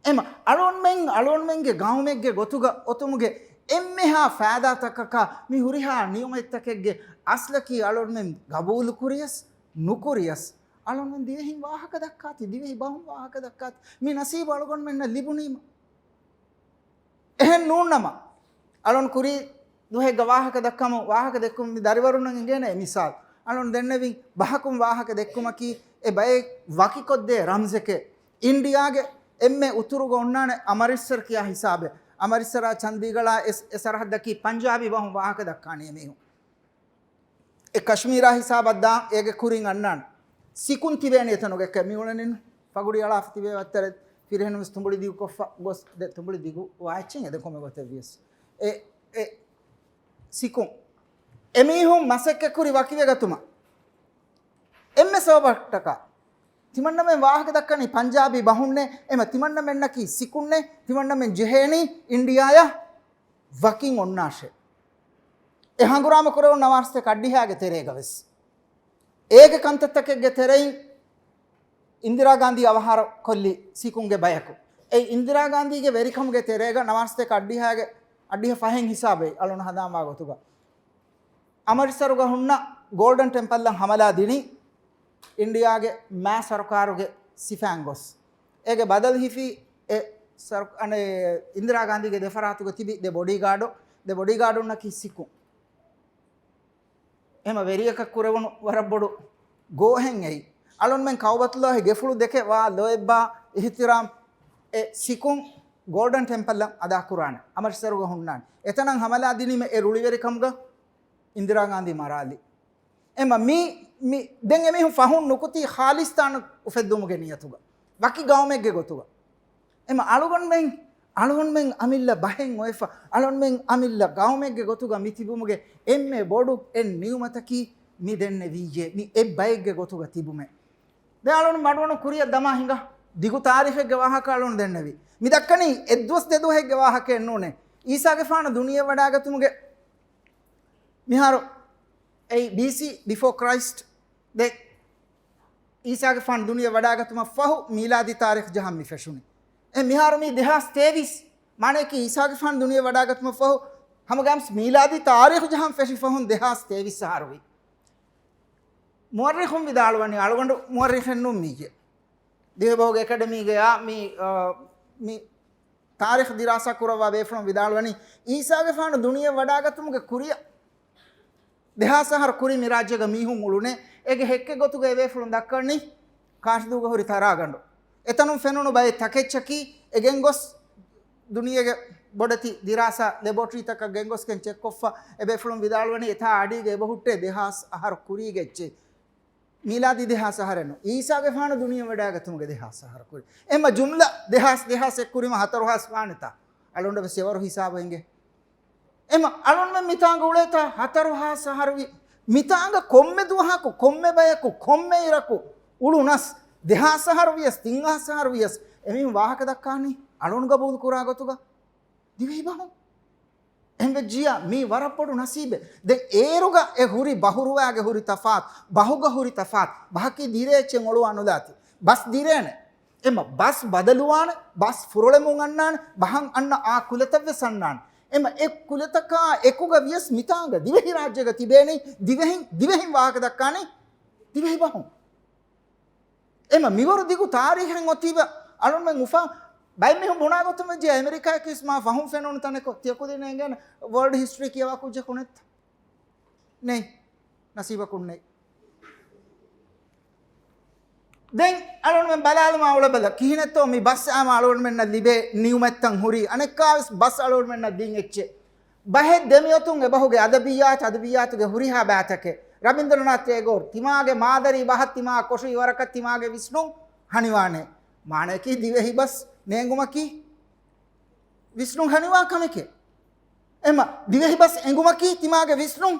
එම අලොන්මෙන්ගේ ගාවුමෙක්ගේ ගොතුග ඔතුමුගේ එම්මෙහා ෆෑදාතකක මි හුරිහා නියමෙත්තකෙක්ගේ අස්ලකී අලොන්මෙන් ගබූලු කුරියස් නුකුරියස් අලොන්මෙන් දිවෙහින් වාහක දක්කාති දිවෙහි බහුම් වාහක දක්කාති මි නසීබ අලගොන් මෙන්න ලිබුණීම එහෙන් නූන්නම අලොන් කුරි දුහෙ ගවාහක දක්කම වාහක දෙක්කුම් මි දරිවරුණන් ගෙන මිසාල් අලොන් දෙන්නවින් බහකුම් වාහක දෙක්කුමකි ඒ බය වකිකොද්දේ රම්සකේ ඉන්දියාගේ එම්මේ උතුරුග ඔන්නානේ අමරිස්සර් කියා හිසාබේ අමරිස්සරා චන්දීගලා එසරහද්දකි පංජාබි බහුම් වාහක දක්කානේ මේහු ඒ කශ්මීරා හිසාබද්දා ඒගේ කුරින් අන්නාන සිකුන් තිබේනේ එතනොගේ කැමියුණනින් පගුඩි අලාෆ තිබේ වත්තර පිරහෙනු ස්තුඹුලි දිගු කොෆ ගොස් තුඹුලි දිගු වාචින් එද කොම ගොත වියස් ඒ සිකුන් එමිහුම් මසෙක්ක කුරි වකිවේ ගතුම එම්මේ සෝබට්ටක තිමන්නමෙන් වාහක දක්කනි පංජාබි බහුන්නේ එම තිමන්නමෙන් නකි සිකුන්නේ තිමන්නමෙන් ජෙහෙනි ඉන්දියාය වකින් ඔන්නාෂේ එහංගුරාම කරව නවාස්තේ කඩ්ඩිහාගේ තෙරේගවස් ඒක කන්තත්තකගේ තෙරෙයින් ඉන්දිරා ගාන්ධි අවහාර කොල්ලි සිකුන්ගේ බයකු ඒ ඉන්දිරා ගාන්ධිගේ වෙරිකමුගේ තෙරේග නවාස්තේ කඩ්ඩිහාගේ අඩිහ ෆහෙන් හිසාබේ අලුන හදාමා ගොතුග අමරිසරුග හුන්න ගෝල්ඩන් ටෙම්පල් ලන් හමලා දිනි ඉන්දියාගේ මෑ සරකාරුගේ සිෆෑන්ගොස් ඒගේ බදල් හිෆි අනේ ඉන්දිරා ගාන්ධිගේ දෙෆරාතුග තිබි දෙ බොඩිගාඩෝ නකි සිකුන් එම වෙරියක කුරවණු වරබොඩු ගෝහෙන් එයි අලොන් මෙන් කවබතුලා හි ගෙෆුළු දෙකේ වා ලොෙබ්බා ඉහ්තිරාම් ඒ සිකුන් ගෝල්ඩන් ටෙම්පල් අදා කුරාන අමරිසරුග හුන්නාන් එතනන් හමලා දිනිම ඒ රුලි වෙරිකම්ග ඉන්දිරා ගාන්ධි මරාලි එම මි දෙන් එමෙහු ෆහුන් නුකුති ખાලිස්තාන උෆෙද්දුමුගේ නියතුග වකි ගාවමෙක්ගේ ගොතුග එම අලුගොන් මෙන් අමිල්ල බහෙන් ඔයෆ අලොන් මෙන් අමිල්ල ගාවමෙක්ගේ ගොතුග මිතිබුමුගේ එම්මේ බොඩු එන් නියුමතකි මි දෙන්නේ වීජේ මි එ බයික්ගේ ගොතුග තිබුමේ දෙයාලොන් මඩවන කුරිය දමා හිඟ දිගු තාරිෆෙක්ගේ වාහක අලොන් දෙන්නවි මි දක්කනි එද්වස් දෙදුහෙක්ගේ වාහකේ නෝනේ ඊසාගේ ෆාන දුනිය වඩාගතුමුගේ මිහාරෝ ඒ BC before Christ de ඊසාගේ ෆාන දුනිය වඩාගතුම ෆහු මීලාදි තාරිඛ ජහම් මි ෆෂුනි ए मिहार में देहास 23 माने कि ईसा के फान दुनिया वडागत में फहो हम गम्स मिलादी तारीख जहां फेशी फहन देहास 23 सहार हुई मुअर्रिखुम विदालवनी आलगंड मुअर्रिखन नु मीजे देहभोग एकेडमी गया मी तारीख दिरासा कुरवा बेफण विदालवनी ईसा के फान दुनिया वडागत में कुरिया देहास सहार कुरी मिराज्य ग मीहु मुलुने एगे हेक्के गोतु गे बेफण दक्कनी काशदुग हुरी तरागंडो එතනුම් ෆෙනුණු බය තකෙච්චකි එගෙන්ගොස් දුනියගේ බොඩති දිරාසා ලැබොරටරි තක ගෙන්ගොස් කෙන් චෙක් කොෆා එබෙෆලුම් විදාලවනි එතා ආඩීගේ බහුට්ටේ දෙහාස් අහර කුරී ගෙච්චේ මීලාදි දෙහාස් අහරන ඊසාගේ ෆාන දුනිය වඩාගතුමගේ දෙහාස් අහර කුරී එම ජුම්ලා දෙහාස් එක්කුරිම හතරහස් වානතා අලොන්ඩ සෙවරු හිසාබෙන්ගේ එම අලොන් මෙ මිතාංග උලේතා හතරහස් අහරවි මිතාංග කොම්මෙ දුවහකු කොම්මෙ බයකු කොම්මෙ ඉරකු උළුනස් දෙහාසහර වියස් තිංහාසහර වියස් එමින් වාහක දක්කානි අලුන් ගබූල් කුරා ගොතුග දිවෙහි බහු එම්බෙ ජියා මේ වරපොඩු නසීබෙ දැන් ඒරුග ඒ හුරි බහුරුවාගේ හුරි තෆාත් බහුග හුරි තෆාත් බහකි දිරේචෙන් ඔළුව අනුදාති බස් දිරේන එම බස් බදලුවාන බස් ෆුරොලෙමුන් අන්නාන බහන් අන්න ආ කුලතව්‍ය සන්නාන එම එක් කුලතකා එකුග වියස් මිතාංග දිවෙහි රාජ්‍යග තිබේනි දිවෙහින් වාහක දක්කානි දිවෙහි බහු එම මිවරු දිගු තාරීහෙන් ඔතිව අලුන් මෙන් උෆා බයි මෙහු මොනාගොතම ජේ ඇමරිකා කිස් මා ෆහුම් ෆෙනෝන තනක තියකු දෙන නගෙන වර්ල්ඩ් හිස්ටරි කියවා කුජ කොනෙත් නේ නසීබ කුන්නේ දැන් අලුන් මෙන් බලාලම අවුල බල කිහිනතෝ මි බස් ආම අලුන් මෙන්න ලිබේ නියුමත්තන් හුරි අනෙක්කාස් බස් අලුන් මෙන්න දින් එච්චේ බහෙ දෙමියතුන් එබහුගේ අදබියාතුගේ හුරිහා බෑතකේ रविंद्रनाथ टैगोर तिमागे मादरी बहत तिमा कोशी वरकत तिमागे विष्णु हनिवाने माने की दिवे ही बस नेंगुमा की विष्णु हनिवा कमे के एमा दिवे ही बस एंगुमा की तिमागे विष्णु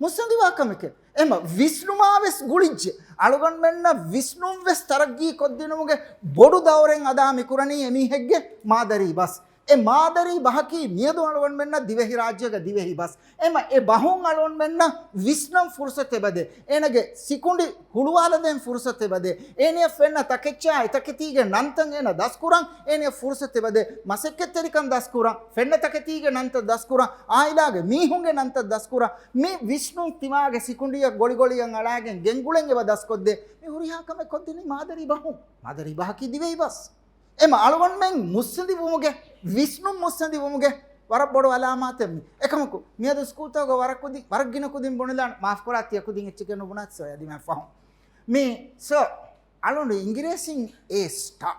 मुस्लिम दिवा कमे के एमा विष्णु मावेस गुलिज अलगन मेन्न विष्णु वेस तरग्गी कोद्दिनुगे बोडु दवरें अदा मिकुरनी एमी हेग्गे मादरी बस e maadari bahaki miyadu alwan menna divehi rajyaga divehi bas ema e bahun alwan menna visnam fursate bade enage sikundi huluwala den fursate bade eniya fenna takeccha itaketige nantan ena daskuran eniya fursate bade masekketerikam daskuran fenna taketige nanta daskuran ailage mihunge nanta daskuran me visnu timage sikundiya goli goliyan alagen gengulen eba daskodde me huriha kame koddini maadari bahaki divehi bas ema alwan men mussindi bumuge Vishnu මුස්සඳි වමුගේ වරක් බොඩ අලාමාතෙම් එකමකු මියද school තවග වරක් කුදි වරක් ගින කුදින් බොනලා මාෆ් කරා තිය කුදින් එච්චකන බුණත් සෝ යදි මම ෆහම් මේ සෝ අලොන ඉංග්‍රීසින් A star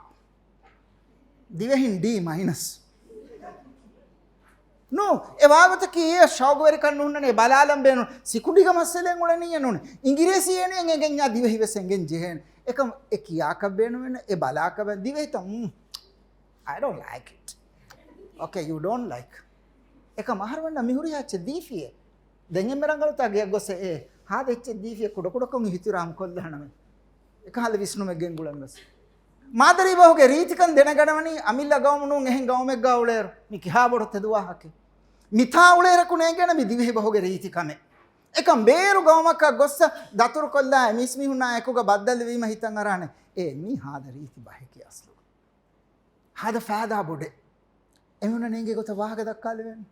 දිවෙහින් D minus no e vaagata ki e shawgwari kannunne balalam benu sikudiga maselen ulani yenune ඉංග්‍රීසි ene ingen nya divehi wesengen jehen ekam ekiya ka benu wen e balaka ben divehi tam I don't like it. Okay, you don't like. Eka maharwanna mihuri hacche deefiye. Dengen merangalu ta ge gosse e ha decche deefiye kuda kon hitiram kollaname. Eka hal Vishnu meggen gulangas. Madari bahuge riitikan dena gadawani amilla gawmunun ehen gawmek gawler mi kiha bodu teduwa hake. Mitha ulera kune gena mi divehi bahuge riitikame. Eka beeru gawmaka gossa daturu kolla mismi hunna ekuga baddal wima hitan arane. E mi hada riiti bahike aslu. Hada faada bode. එමුණ නෙන්ගේ ගොත වාහක දක්කාලේ වෙන්නේ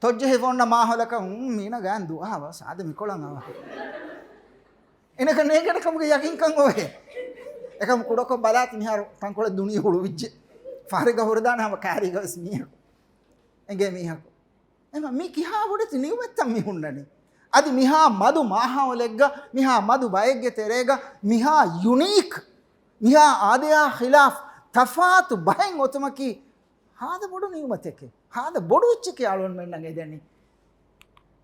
තොජ්ජේ ෆොන්න මාහලක මීන ගෑන් දුආව සාද මිකොලන් ආව එනක නේකට කමුගේ යකින් කන් ඔය එකම කුඩක බලාත් මිහාර තංකොල දුනිය හුළු විච්ච ෆාරේ ගහොරදානම කාරී ගස් මිහ එගේ මිහක එම මි කිහා වඩති නියමෙත්තම් මිහුන්නනේ අදි මිහා මදු මාහවලෙග්ග මිහා මදු බයෙග්ගේ තෙරේග මිහා යුනීක් මිහා ආදයා ඛිලාෆ් තෆාතු බහෙන් ඔතමකි හාද බොඩු නියමතකේ හාද බොඩු ඉච්චකේ ආලොන් මෙන්නගේ දෙන්නේ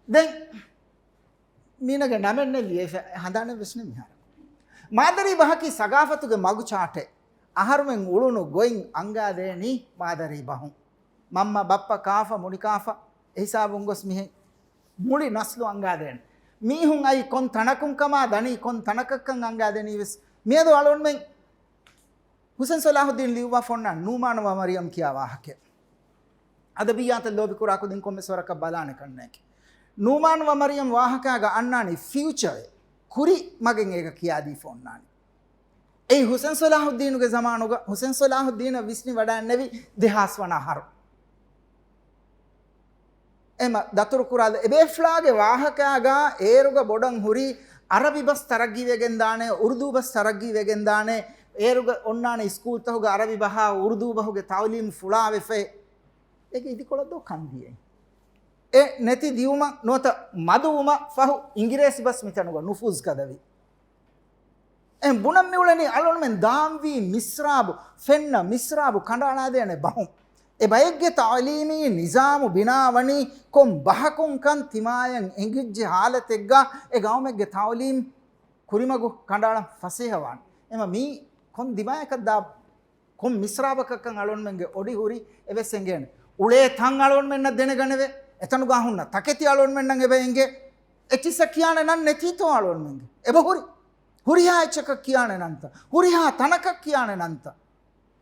දැන් මීනගේ නමන්නේ ලියේ හඳාන විශ්නේ මිහාර මාදරි බහකි සගාෆතුගේ මගු චාටේ අහරුමෙන් උළුණු ගොයින් අංගා දෙනි මාදරි බහුන් මම්ම බප්පා කාෆා මුනි කාෆා එහිසාබුන් ගොස් මිහෙ මුලි නස්ලු අංගා දෙන මීහුන් අයි කොන් තනකුන් කමා දනි කොන් තනකක්කන් අංගා දෙනි විස් මියදු අලොන් මෙන් हुसैन सलाहुद्दीन लिवा फोन्ना नूमान व मरियम किया वाहके अदबियात लोबि कुरा को दिन को में स्वरक बलाने करने के नूमान व मरियम वाहका गा अन्नानी फ्यूचर कुरी मगें एक किया दी फोन्नानी ए हुसैन सलाहुद्दीन के जमानो गा हुसैन सलाहुद्दीन विष्णु वडा नेवी देहासवना हर एम दतुर कुरा एबे फ्लागे वाहका गा एरुगा बोडं हुरी अरबी बस तरग्गी वेगेन दाने उर्दू बस तरग्गी वेगेन दाने ඒරුග ඔන්නාන ස්කූල් තහුග අරබි බහා උර්දු බහුගේ තවලීම් ෆුලා වෙෆේ ඒක ඉදි කොළදෝ කන්දියේ ඒ නැති දියුම නොත මදුම ෆහු ඉංග්‍රීසි බස් මිතනුග නුෆුස් කදවි එම් බුනම් මෙවලනි අලොන් මෙන් දාම්වි මිස්රාබ් ෆෙන්න මිස්රාබ් කණ්ඩානා දෙනේ බහුම් ඒ බයෙග්ගේ තවලීමි නිසාමු බිනාවනි කොම් බහකුන් කන් තිමායන් ඉංග්‍රීසි හාලතෙග්ගා ඒ ගාමෙග්ගේ තවලීම් කුරිමගු කණ්ඩානම් ෆසේහවන් එම මී kon dimayaka da kon misrabakakan alon menge odi huri evesengen ule thang alon menna dene ganeve etanu gahunna taketi alon menna ebenge etisa kiyane nan netito alon menge eba huriha echaka kiyane nanta huriha tanaka kiyane nanta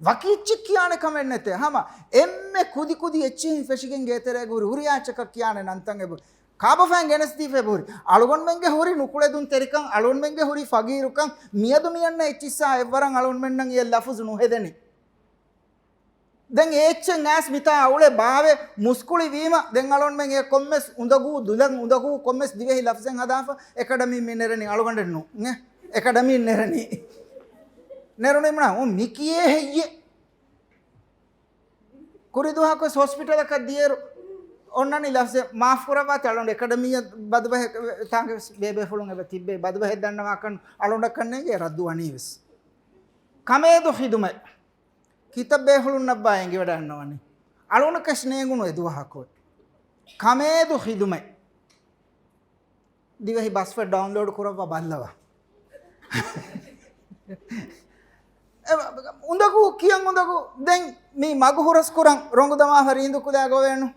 wakichi kiyane kamennete hama emme kudi echi feshigen getere huriha echaka kiyane nantan eba කාබෆෑන් ගෙනස්දී ෆෙබරි අලුගොන් මෙන්ගේ හොරි නුකුලේ දුන් තෙරිකන් අලුන් මෙන්ගේ හොරි ෆගීරුකන් මියදු මියන්න එච්චිසා එවරන් අලුන් මෙන්නන් ය ලෆුස් නුහෙදෙනි දැන් ඒච්චන් ඇස් මිතා අවුලේ බාවේ මුස්කුලි වීම දැන් අලුන් මෙන්ගේ කොම්මස් උඳගු දුලන් උඳගු කොම්මස් දිවෙහි ලෆ්සෙන් හදාෆ එකඩමි මිනෙරනි අලුගොන්ඩ නු නේ එකඩමි නෙරනි නෙරනේ මනා ඔ මිකියේ හෙయ్యේ කුරිදුහකස් hospital එක දියරු ඔන්නනි ලෆ්ස මාෆ් කරවා තලොන් එකඩමිය බදබහ තාංග බේබේ ෆුලුන් එබ තිබ්බේ බදබහ දන්නවා කන් අලොන්ඩ කන්නේගේ රද්දු අනීවස් කමේදු හිදුම කිතබ්බේ ෆුලුන් නබ්බා එංගේ වඩන්නවනේ අලොන කෂ්නේ ගුණ එදුවහකෝ කමේදු හිදුම දිවෙහි බස් ෆර් ඩවුන්ලෝඩ් කරවා බල්ලවා උඳගු කියන් උඳගු දැන් මේ මගු හොරස් කරන් රොංගු දමා හරිඳු කුදා ගොවෙන්නු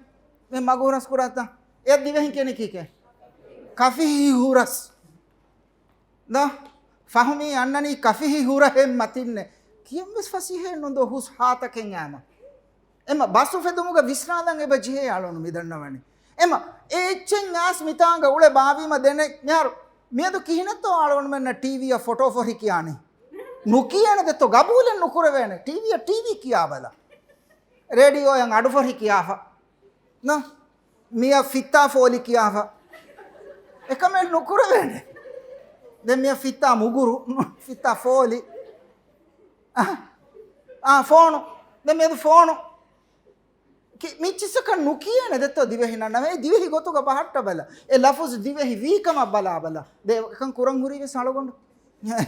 මේ මගු හොරස් කරාතා ඒ දිවෙහින් කෙනෙක් කීකේ කෆිහි හුරස් ද ෆහමි අන්නනි කෆිහි හුරහෙම් මතින්නේ කියම් වෙස් ෆසිහේ නොදෝ හුස් හාතකෙන් යාම එම බසු ෆෙදුමුග විස්නාදන් එබ ජිහේ යාලොනු මිදන්නවනි එම එච්චෙන් යාස් මිතාංග උලේ බාවීම දෙන ඥාරු මියදු කිහිනතෝ ආලොනු මෙන්න ටීවී ෆොටෝ ෆොරි කියානේ නුකියන දෙතෝ ගබූලෙන් නුකුරවේන ටීවී කියාබලා radio yang adu for hikiafa no mia fitta foli kiafa ekame nukura vene de mia fitta muguru fitta foli phone de mia phone ki michisuka nukiyane detto divehi naname divehi gotuga bahatta bala e lafuz divehi vikama bala de kan kurang huri ve salogondu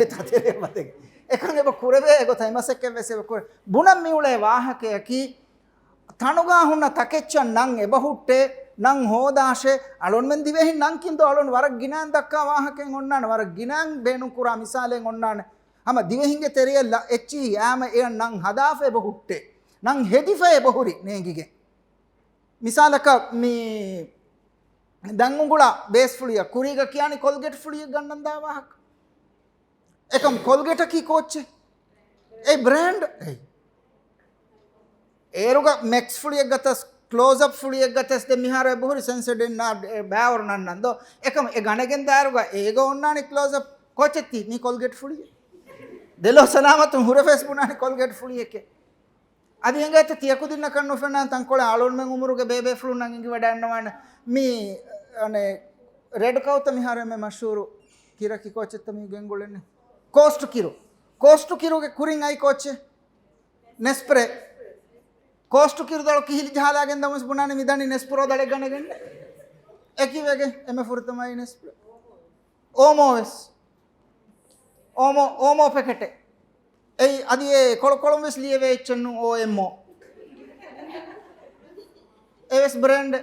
tatere mate ekan eba kurave gotha imasekke vese kur bunam miule wahake ki තනුගා හුන්න තකෙච්චන් නං එබහුට්ටේ නං හෝදාශේ අලොන් මෙන් දිවෙහි නං කින්දෝ අලොන් වරක් ගිනාන් දක්කා වාහකෙන් ඔන්නාන වරක් ගිනාන් බේනු කුරා මිසාලෙන් ඔන්නාන හම දිවෙහින්ගේ තෙරියල්ල එච්චි යාම එය නං හදාෆේ එබහුට්ටේ නං හෙදිෆේ එබහුරි නේගිගේ මිසාලක මී දංගුගුලා බේස් ෆුලිය කුරීග කියන්නේ කොල්ගේට් ෆුලිය ගන්නන් දා වාහක එකම් කොල්ගේට කි කෝච්චේ ඒ බ්‍රෑන්ඩ් ඒරුග මෙක්ස් ෆුලියක් ගතස් ක්ලෝස් අප් ෆුලියක් ගතස් දෙ මිහාර බොහරි සෙන්සඩෙන් නා බෑවර නන්නන්දෝ එකම ඒ ගණගෙන් දාරුග ඒක ඔන්නානි ක්ලෝස් අප් කොච්චති නි කොල්ගේට් ෆුලිය දෙලෝ සලාමතු හුර ෆේස් පුනානි කොල්ගේට් ෆුලියක අදි හංගත තියකු දින්න කන්නු ෆෙනන් තන් කොල ආලොන් මෙන් උමුරුගේ බේබේ ෆ්ලු නං ඉඟි වඩන්නවන මී අනේ රෙඩ් කවුත මිහාර මෙ මෂූරු කිරකි කොච්චත මී ගෙන්ගොලෙන්නේ ಕೋಸ್ಟು ಕಿರುಗೆ ಕುರಿಂಗ್ ಐ ಕೋಚೆ ನೆಸ್ಪ್ರೆ ಕೋಸ್ಟು ಕಿರುದಳು ಕಿಹಿಲಿ ಜಾಲಾಗೆಂದ ಮುಸ್ ಬುನಾನಿ ಮಿದಾನಿ ನೆಸ್ಪ್ರೋ ದಳೆ ಗಣಗೆಂಡೆ ಎಕಿವೆಗೆ ಎಮೆ ಫುರ್ತಮೈ ನೆಸ್ಪ್ರೆ ಓಮೋವೆಸ್ ಓಮೋ ಪೆಕೆಟೆ ei adie kolomves lieve echenu o emmo eves brand